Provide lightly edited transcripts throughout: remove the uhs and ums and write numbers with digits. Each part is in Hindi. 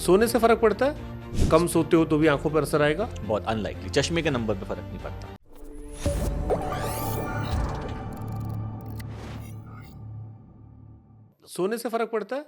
सोने से फर्क पड़ता है? कम सोते हो तो भी आंखों पर असर आएगा? बहुत अनलाइकली, चश्मे के नंबर पे फर्क नहीं पड़ता। सोने से फर्क पड़ता है?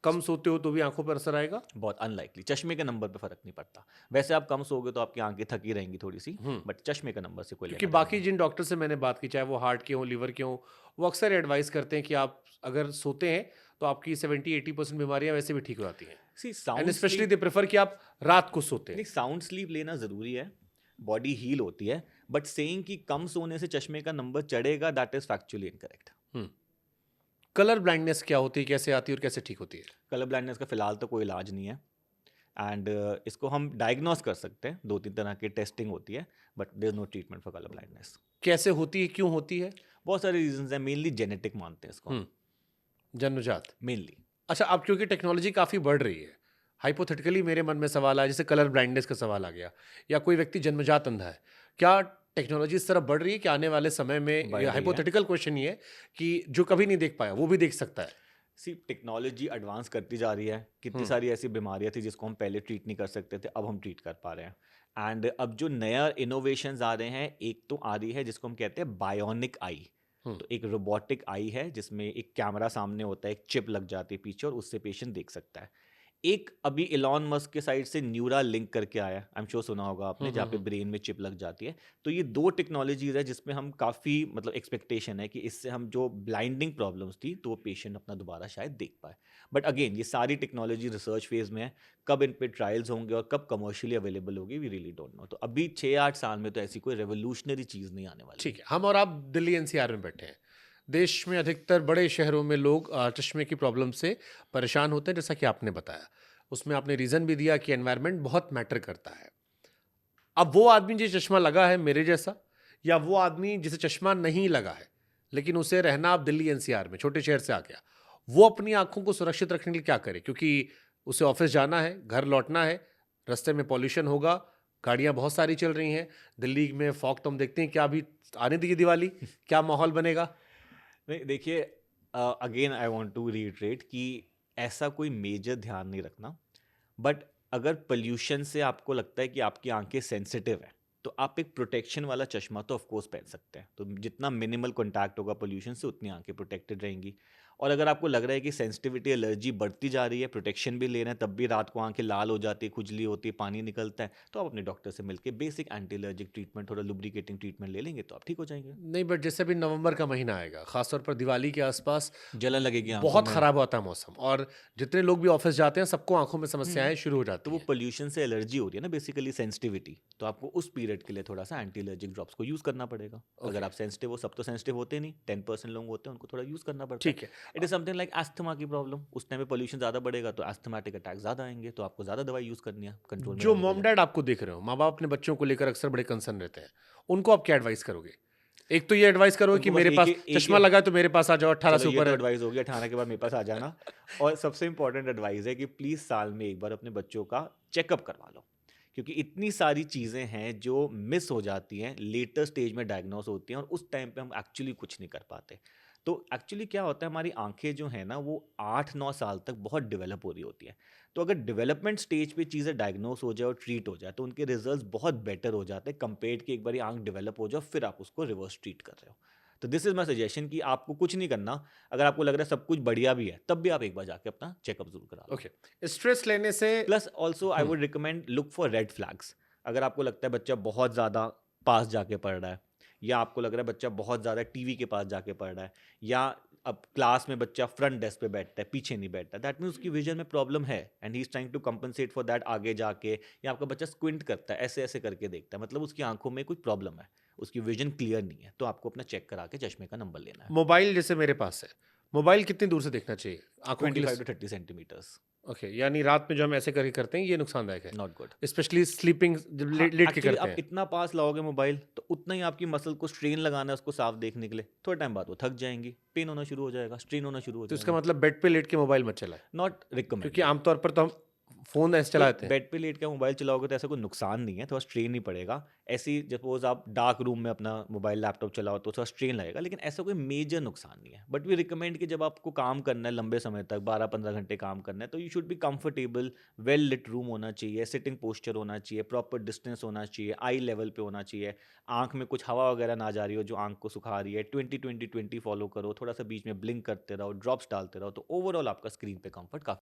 कम सोते हो तो भी आंखों पर असर आएगा? बहुत अनलाइकली, चश्मे के नंबर पे फर्क नहीं पड़ता। वैसे आप कम सोगे तो आपकी आंखें थकी रहेंगी थोड़ी सी, बट चश्मे के नंबर से कोई क्योंकि लेना बाकी जिन डॉक्टर से मैंने बात की, चाहे वो हार्ट के हों, लिवर के हों, वो अक्सर एडवाइस करते हैं कि आप अगर सोते हैं तो आपकी 70-80% बीमारियां वैसे भी ठीक हो जाती हैं। See and sound specially they prefer कि आप रात को सोते नहीं, हैं। साउंड स्लीप लेना ज़रूरी है, बॉडी हील होती है, बट सेइंग कि कम सोने से चश्मे का नंबर चढ़ेगा, that is factually incorrect. Colour blindness क्या होती है, कैसे आती है और कैसे ठीक होती है? कलर ब्लाइंडनेस का फिलहाल तो कोई इलाज नहीं है, एंड इसको हम डायग्नोस कर सकते हैं, 2-3 तरह की टेस्टिंग होती है, but there is no treatment for colour blindness. कैसे होती है, क्यों होती है? बहुत सारे रीजंस हैं, मेनली जेनेटिक मानते हैं इसको, जन्मजात। मेनली। अच्छा, अब क्योंकि टेक्नोलॉजी काफ़ी बढ़ रही है, हाइपोथेटिकली मेरे मन में सवाल आया, जैसे कलर ब्लाइंडनेस का सवाल आ गया, या कोई व्यक्ति जन्मजात अंधा है, क्या टेक्नोलॉजी इस तरफ बढ़ रही है कि आने वाले समय में, बढ़ रही है। हाइपोथेटिकल क्वेश्चन ये है कि जो कभी नहीं देख पाया वो भी देख सकता है? सी टेक्नोलॉजी एडवांस करती जा रही है, कितनी सारी ऐसी बीमारियां थी जिसको हम पहले ट्रीट नहीं कर सकते थे, अब हम ट्रीट कर पा रहे हैं। एंड अब जो नया इनोवेशंस आ रहे हैं, एक तो आ रही है जिसको हम कहते हैं बायोनिक आई। तो एक रोबोटिक आई है जिसमें एक कैमरा सामने होता है, एक चिप लग जाती है पीछे और उससे पेशेंट देख सकता है। एक अभी इलॉन मस्क के साइड से न्यूरा लिंक करके आया, आई एम श्योर सुना होगा आपने, जहाँ पे ब्रेन में चिप लग जाती है। तो ये 2 टेक्नोलॉजीज है जिसमें हम काफ़ी मतलब एक्सपेक्टेशन है कि इससे हम जो ब्लाइंडिंग प्रॉब्लम्स थी तो वो पेशेंट अपना दोबारा शायद देख पाए। बट अगेन ये सारी टेक्नोलॉजी रिसर्च फेज में है, कब इन पे ट्रायल्स होंगे और कब कमर्शियली अवेलेबल होगी वी रियली डोंट नो। तो अभी 6-8 साल में तो ऐसी कोई रेवोल्यूशनरी चीज़ नहीं आने वाली। ठीक है, हम और आप दिल्ली एनसीआर में बैठे हैं। देश में अधिकतर बड़े शहरों में लोग चश्मे की प्रॉब्लम से परेशान होते हैं, जैसा कि आपने बताया। उसमें आपने रीज़न भी दिया कि एनवायरनमेंट बहुत मैटर करता है। अब वो आदमी जिसे चश्मा लगा है मेरे जैसा, या वो आदमी जिसे चश्मा नहीं लगा है लेकिन उसे रहना आप दिल्ली एनसीआर में, छोटे शहर से आ गया, वो अपनी आंखों को सुरक्षित रखने के लिए क्या करे? क्योंकि उसे ऑफिस जाना है, घर लौटना है, रास्ते में पॉल्यूशन होगा, गाड़ियां बहुत सारी चल रही हैं, दिल्ली में फॉग तो हम देखते हैं, क्या अभी आने दीजिए दिवाली, क्या माहौल बनेगा? नहीं देखिए, again I want to reiterate कि ऐसा कोई मेजर ध्यान नहीं रखना, बट अगर पोल्यूशन से आपको लगता है कि आपकी आंखें सेंसिटिव है तो आप एक प्रोटेक्शन वाला चश्मा तो ऑफ कोर्स पहन सकते हैं। तो जितना मिनिमल कॉन्टैक्ट होगा पोल्यूशन से उतनी आंखें प्रोटेक्टेड रहेंगी। और अगर आपको लग रहा है कि सेंसिटिविटी एलर्जी बढ़ती जा रही है, प्रोटेक्शन भी ले रहे हैं, तब भी रात को आंखें लाल हो जाती है, खुजली होती है, पानी निकलता है, तो आप अपने डॉक्टर से मिलकर बेसिक एंटी एलर्जिक ट्रीटमेंट, थोड़ा लुब्रिकेटिंग ट्रीटमेंट ले लेंगे तो आप ठीक हो जाएंगे। नहीं, बट जैसे अभी नवंबर का महीना आएगा, खासतौर पर दिवाली के आसपास जलन लगेगी आंखों बहुत में। खराब होता है मौसम, और जितने लोग भी ऑफिस जाते हैं सबको आंखों में समस्याएं शुरू हो तो जाती वो हैं। पोल्यूशन से एलर्जी हो रही है ना, बेसिकली सेंसिटिविटी, तो आपको उस पीरियड के लिए थोड़ा सा एंटी एलर्जिक ड्रॉप्स को यूज़ करना पड़ेगा। अगर आप सेंसिटिव हो, सब तो सेंसिटिव होते नहीं, 10% लोग होते हैं, उनको थोड़ा यूज़ करना पड़ता ठीक है। It is something like asthma की प्रॉब्लम, उस टाइम पे पोल्यूशन ज़्यादा बढ़ेगा तो अस्थमाटिक अटैक ज़्यादा आएंगे, तो आपको ज़्यादा दवाई यूज़ करनी है कंट्रोल में जो रहने के मॉम लिए। डैड आपको देख रहे हो, माँ बाप अपने बच्चों को लेकर अक्सर बड़े कंसर्न रहते हैं, उनको आप क्या एडवाइस करोगे? एक तो ये एडवाइस करोगे कि उनको बस मेरे पास एक चश्मा लगा है तो मेरे पास आ जाओ, 18 से चलो ये ऊपर तो है। एडवाइस होगी, 18 के बाद मेरे पास आ जाना। और सबसे इंपॉर्टेंट एडवाइस है कि प्लीज़ साल में एक बार अपने बच्चों का चेकअप करवा लो, क्योंकि इतनी सारी चीज़ें हैं जो मिस हो जाती हैं, लेटर स्टेज में डायग्नोस होती हैं और उस टाइम पे हम एक्चुअली कुछ नहीं कर पाते। तो एक्चुअली क्या होता है, हमारी आंखें जो है ना वो 8-9 साल तक बहुत डेवलप हो रही होती हैं। तो अगर डेवलपमेंट स्टेज पे चीज़ें डायग्नोस हो जाए और ट्रीट हो जाए तो उनके रिजल्ट्स बहुत बेटर हो जाते हैं कंपेयर्ड कि एक बार आंख डेवलप हो जाए फिर आप उसको रिवर्स ट्रीट कर रहे हो। तो दिस इज माई सजेशन कि आपको कुछ नहीं करना, अगर आपको लग रहा है सब कुछ बढ़िया भी है तब भी आप एक बार जाके अपना चेकअप जरूर करा लो। ओके, स्ट्रेस लेने से plus also I would recommend look for red flags. अगर आपको लगता है बच्चा बहुत ज़्यादा पास जाके पढ़ रहा है, या आपको लग रहा है बच्चा बहुत ज़्यादा टीवी के पास जाके पढ़ रहा है, या अब क्लास में बच्चा फ्रंट डेस्क पे बैठता है, पीछे नहीं बैठता, दैट मीन्स उसकी विजन में प्रॉब्लम है and he is trying to compensate for that आगे जाके। या आपका बच्चा स्क्विंट करता है, ऐसे ऐसे करके देखता है, मतलब उसकी आंखों में कुछ प्रॉब्लम है, उसकी विजन क्लियर नहीं है, तो आपको अपना चेक करा के चश्मे का नंबर लेना है। मोबाइल जैसे मेरे पास है, मोबाइल कितनी दूर से देखना चाहिए आंखों के लिए? 25 to 30 सेंटीमीटर्स। ओके, यानी रात में जो हम ऐसे करके करते हैं ये नुकसानदायक है, नॉट गुड। स्पेशली स्लीपिंग, जब लेट लेट के एक्चुअली करते आप हैं। इतना पास लाओगे मोबाइल तो उतना ही आपकी मसल को स्ट्रेन लगाना है उसको साफ देखने के लिए, थोड़ा टाइम बाद वो थक जाएंगी, पेन होना शुरू हो जाएगा, स्ट्रेन होना शुरू हो तो इसका जाएगा। मतलब बेड पे लेट के मोबाइल मत चलाएं, नॉट रिकमेंड। क्योंकि आमतौर पर तो हम फ़ोन ऐसे तो चलाते हैं? बेड पे लेट के मोबाइल चलाओगे तो ऐसा कोई नुकसान नहीं है, थोड़ा स्ट्रेन ही पड़ेगा। ऐसे ही सपोज़ आप डार्क रूम में अपना मोबाइल, लैपटॉप चलाओ तो थोड़ा स्ट्रेन लगेगा, लेकिन ऐसा कोई मेजर नुकसान नहीं है। बट वी रिकमेंड कि जब आपको काम करना है लंबे समय तक, 12-15 घंटे काम करना है, तो you should be comfortable, well lit room होना चाहिए, सिटिंग पोस्चर होना चाहिए, प्रॉपर डिस्टेंस होना चाहिए, आई लेवल पे होना चाहिए, आँख में कुछ हवा वगैरह ना जा रही हो जो आँख को सुखा रही है, 20-20-20 फॉलो करो, थोड़ा-सा बीच में ब्लिंक करते रहो, ड्रॉप्स डालते रहो, तो ओवरऑल आपका स्क्रीन पे कम्फर्ट काफ़ी